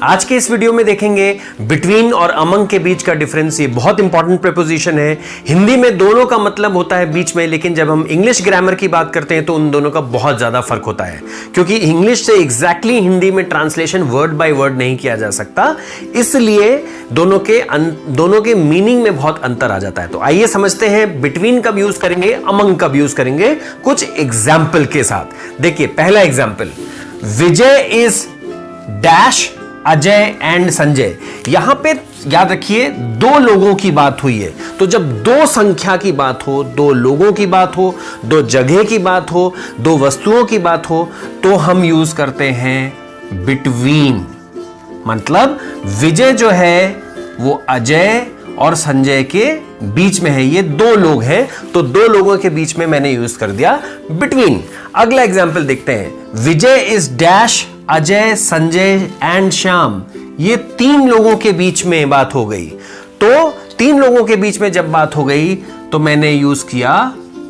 आज के इस वीडियो में देखेंगे बिटवीन और अमंग के बीच का डिफरेंस। ये बहुत इंपॉर्टेंट प्रीपोजिशन है। हिंदी में दोनों का मतलब होता है बीच में, लेकिन जब हम इंग्लिश ग्रामर की बात करते हैं तो उन दोनों का बहुत ज्यादा फर्क होता है, क्योंकि इंग्लिश से एग्जैक्टली हिंदी में ट्रांसलेशन वर्ड बाय वर्ड नहीं किया जा सकता, इसलिए दोनों के मीनिंग में बहुत अंतर आ जाता है। तो आइए समझते हैं बिटवीन कब यूज करेंगे, अमंग कब यूज करेंगे, कुछ एग्जाम्पल के साथ। देखिए पहला example, Vijay is dash Ajay and Sanjay. यहां पे याद रखिए दो लोगों की बात हुई है, तो जब दो संख्या की बात हो, दो लोगों की बात हो, दो जगह की बात हो, दो वस्तुओं की बात हो, तो हम यूज करते हैं बिटवीन। मतलब विजय जो है वो अजय और संजय के बीच में है, ये दो लोग हैं, तो दो लोगों के बीच में मैंने यूज कर दिया बिटवीन। अगला एग्जाम्पल देखते हैं, Vijay is dash Ajay Sanjay and Shyam. ये तीन लोगों के बीच में बात हो गई, तो तीन लोगों के बीच में जब बात हो गई तो मैंने यूज किया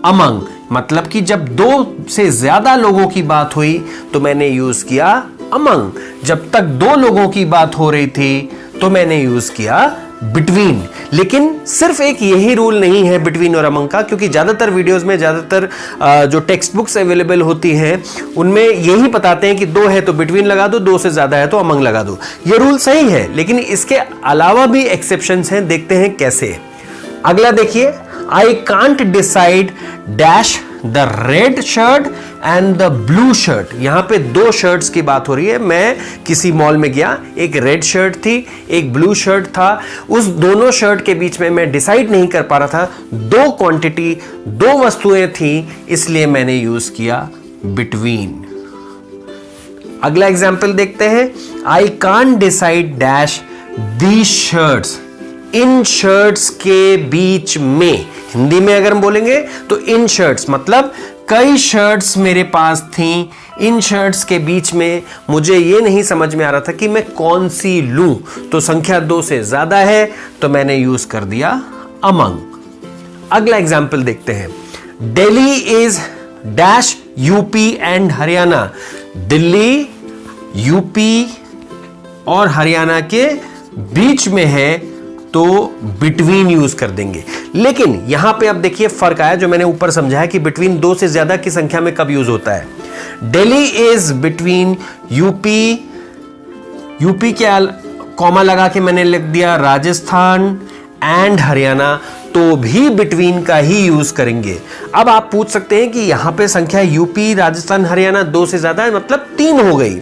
अमंग। मतलब कि जब दो से ज्यादा लोगों की बात हुई तो मैंने यूज किया अमंग। जब तक दो लोगों की बात हो रही थी तो मैंने यूज किया बिटवीन। लेकिन सिर्फ एक यही रूल नहीं है बिटवीन और अमंग का, क्योंकि ज्यादातर वीडियोस में ज्यादातर जो टेक्स्ट बुक्स अवेलेबल होती हैं उनमें यही बताते हैं कि दो है तो बिटवीन लगा दो, दो से ज्यादा है तो अमंग लगा दो। ये रूल सही है, लेकिन इसके अलावा भी एक्सेप्शंस हैं, देखते हैं कैसे। अगला देखिए, I can't decide dash the red shirt and the blue shirt. यहां पे दो शर्ट्स की बात हो रही है। मैं किसी मॉल में गया, एक रेड शर्ट थी, एक ब्लू शर्ट था। उस दोनों शर्ट के बीच में मैं डिसाइड नहीं कर पा रहा था, दो क्वांटिटी, दो वस्तुएं थी, इसलिए मैंने यूज किया बिटवीन। अगला एग्जाम्पल देखते हैं, I can't decide dash these shirts. In shirts के बीच में, हिंदी में अगर हम बोलेंगे तो इन शर्ट्स मतलब कई शर्ट्स मेरे पास थी, इन शर्ट्स के बीच में मुझे ये नहीं समझ में आ रहा था कि मैं कौन सी लूं, तो संख्या दो से ज्यादा है तो मैंने यूज कर दिया अमंग। अगला एग्जाम्पल देखते हैं, Delhi is dash UP and Haryana. Delhi UP और हरियाणा के बीच में है तो बिटवीन यूज कर देंगे। लेकिन यहां पे अब देखिए फर्क आया, जो मैंने ऊपर समझाया कि बिटवीन दो से ज्यादा की संख्या में कब यूज होता है। Delhi is between UP, UP के कॉमा लगा के मैंने लिख दिया राजस्थान एंड हरियाणा, तो भी बिटवीन का ही यूज करेंगे। अब आप पूछ सकते हैं कि यहां पे संख्या यूपी राजस्थान हरियाणा दो से ज्यादा है, मतलब तीन हो गई,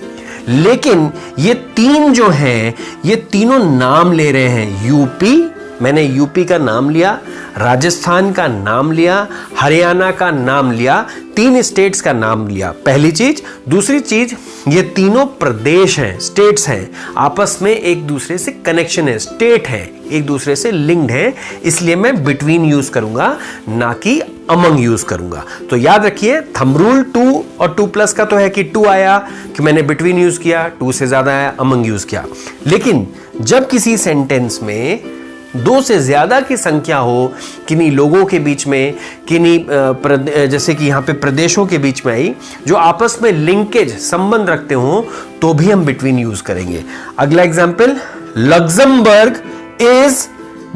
लेकिन ये तीन जो हैं ये तीनों नाम ले रहे हैं। यूपी, मैंने यूपी का नाम लिया, राजस्थान का नाम लिया, हरियाणा का नाम लिया, तीन स्टेट्स का नाम लिया, पहली चीज। दूसरी चीज, ये तीनों प्रदेश हैं, स्टेट्स हैं, आपस में एक दूसरे से कनेक्शन है, स्टेट है, एक दूसरे से लिंक्ड है, इसलिए मैं बिटवीन यूज करूंगा, ना कि अमंग यूज करूंगा। तो याद रखिए थंब रूल 2 और 2+ का तो है कि 2 आया कि मैंने बिटवीन यूज किया, 2 से ज्यादा आया अमंग यूज किया। लेकिन जब किसी सेंटेंस में दो से ज्यादा की संख्या हो, किन्हीं लोगों के बीच में, किन्हीं जैसे कि यहां पे प्रदेशों के बीच में आई, जो आपस में लिंकेज संबंध रखते हो, तो भी हम बिटवीन यूज करेंगे। अगला example, Luxembourg is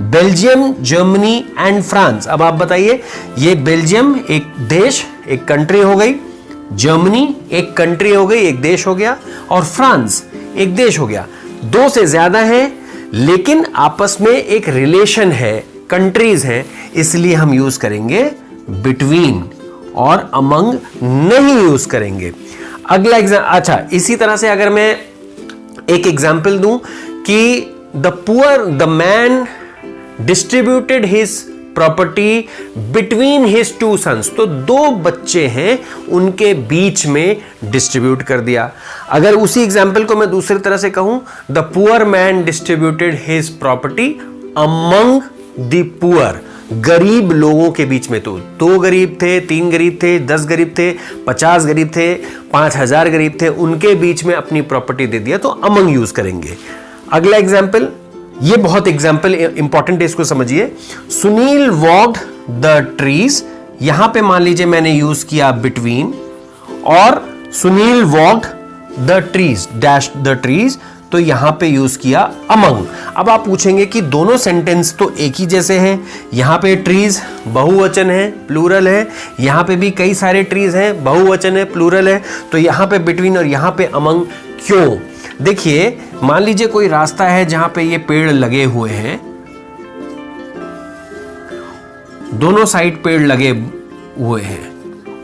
Belgium, Germany and France. अब आप बताइए, ये बेल्जियम एक देश, एक कंट्री हो गई, जर्मनी एक कंट्री हो गई, एक देश हो गया, और फ्रांस एक देश हो गया। दो से ज्यादा है लेकिन आपस में एक रिलेशन है, कंट्रीज हैं, इसलिए हम यूज करेंगे बिटवीन और अमंग नहीं यूज करेंगे। अगला अच्छा, इसी तरह से अगर मैं एक एग्जाम्पल दूं कि the man distributed his property between his 2 sons, तो दो बच्चे हैं उनके बीच में डिस्ट्रीब्यूट कर दिया। अगर उसी एग्जाम्पल को मैं दूसरी तरह से कहूं, the poor man distributed his property among the poor, गरीब लोगों के बीच में, तो 2 गरीब थे, 3 गरीब थे, 10 गरीब थे, 50 गरीब थे, 5000 गरीब थे, उनके बीच में अपनी प्रॉपर्टी दे दिया, तो अमंग यूज करेंगे। अगला एग्जाम्पल, ये बहुत एग्जाम्पल इंपॉर्टेंट है, इसको समझिए। सुनील वॉक्ड द ट्रीज, यहां पे मान लीजिए मैंने यूज किया बिटवीन, और Sunil walked the trees dash the trees, तो यहां पे यूज किया अमंग। अब आप पूछेंगे कि दोनों सेंटेंस तो एक ही जैसे हैं, यहां पे ट्रीज बहुवचन है, प्लूरल है, यहां पे भी कई सारे ट्रीज हैं, बहुवचन है, प्लूरल है, तो यहां पे बिटवीन और यहां पे अमंग क्यों? देखिए, मान लीजिए कोई रास्ता है जहां पे ये पेड़ लगे हुए हैं, दोनों साइड पेड़ लगे हुए हैं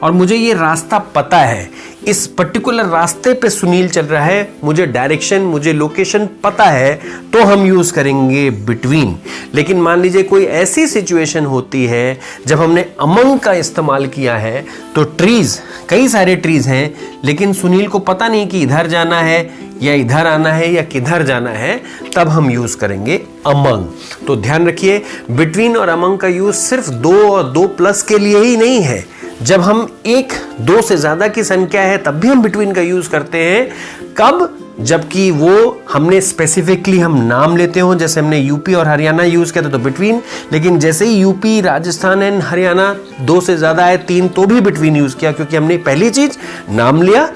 और मुझे ये रास्ता पता है, इस पर्टिकुलर रास्ते पे सुनील चल रहा है, मुझे डायरेक्शन, मुझे लोकेशन पता है, तो हम यूज करेंगे बिटवीन। लेकिन मान लीजिए कोई ऐसी सिचुएशन होती है जब हमने अमंग का इस्तेमाल किया है, तो ट्रीज, कई सारे ट्रीज हैं, लेकिन सुनील को पता नहीं कि इधर जाना है या इधर आना है या किधर जाना है, तब हम यूज करेंगे अमंग। तो ध्यान रखिए, बिटवीन और अमंग का यूज सिर्फ 2 और 2+ के लिए ही नहीं है। जब हम 1, 2 से ज्यादा की संख्या है तब भी हम बिटवीन का यूज करते हैं। कब? जबकि वो हमने स्पेसिफिकली हम नाम लेते हो, जैसे हमने यूपी और हरियाणा यूज किया था तो बिटवीन, लेकिन जैसे ही यूपी, राजस्थान एंड हरियाणा 2 से ज्यादा है, 3, तो भी बिटवीन यूज किया, क्योंकि हमने पहली चीज नाम लिया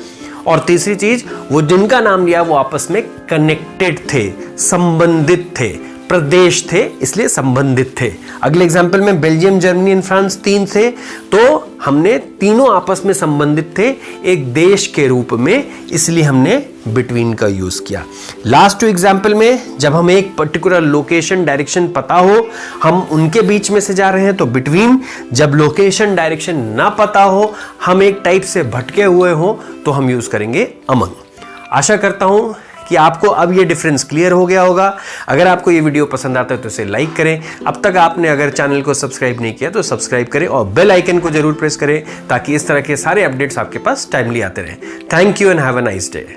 और तीसरी चीज वो जिनका नाम लिया वो आपस में कनेक्टेड थे, संबंधित थे, प्रदेश थे, इसलिए संबंधित थे। अगले एग्जाम्पल में बेल्जियम, जर्मनी एंड फ्रांस 3 थे, तो हमने तीनों आपस में संबंधित थे एक देश के रूप में, इसलिए हमने बिटवीन का यूज किया। लास्ट 2 एग्जाम्पल में जब हमें एक पर्टिकुलर लोकेशन, डायरेक्शन पता हो, हम उनके बीच में से जा रहे हैं तो बिटवीन। जब लोकेशन, डायरेक्शन ना पता हो, हम एक टाइप से भटके हुए हो, तो हम यूज करेंगे अमंग। आशा करता हूं कि आपको अब ये डिफरेंस क्लियर हो गया होगा। अगर आपको ये वीडियो पसंद आता है तो इसे लाइक करें। अब तक आपने अगर चैनल को सब्सक्राइब नहीं किया तो सब्सक्राइब करें और बेल आइकन को जरूर प्रेस करें, ताकि इस तरह के सारे अपडेट्स आपके पास टाइमली आते रहें। Thank you and have a nice day.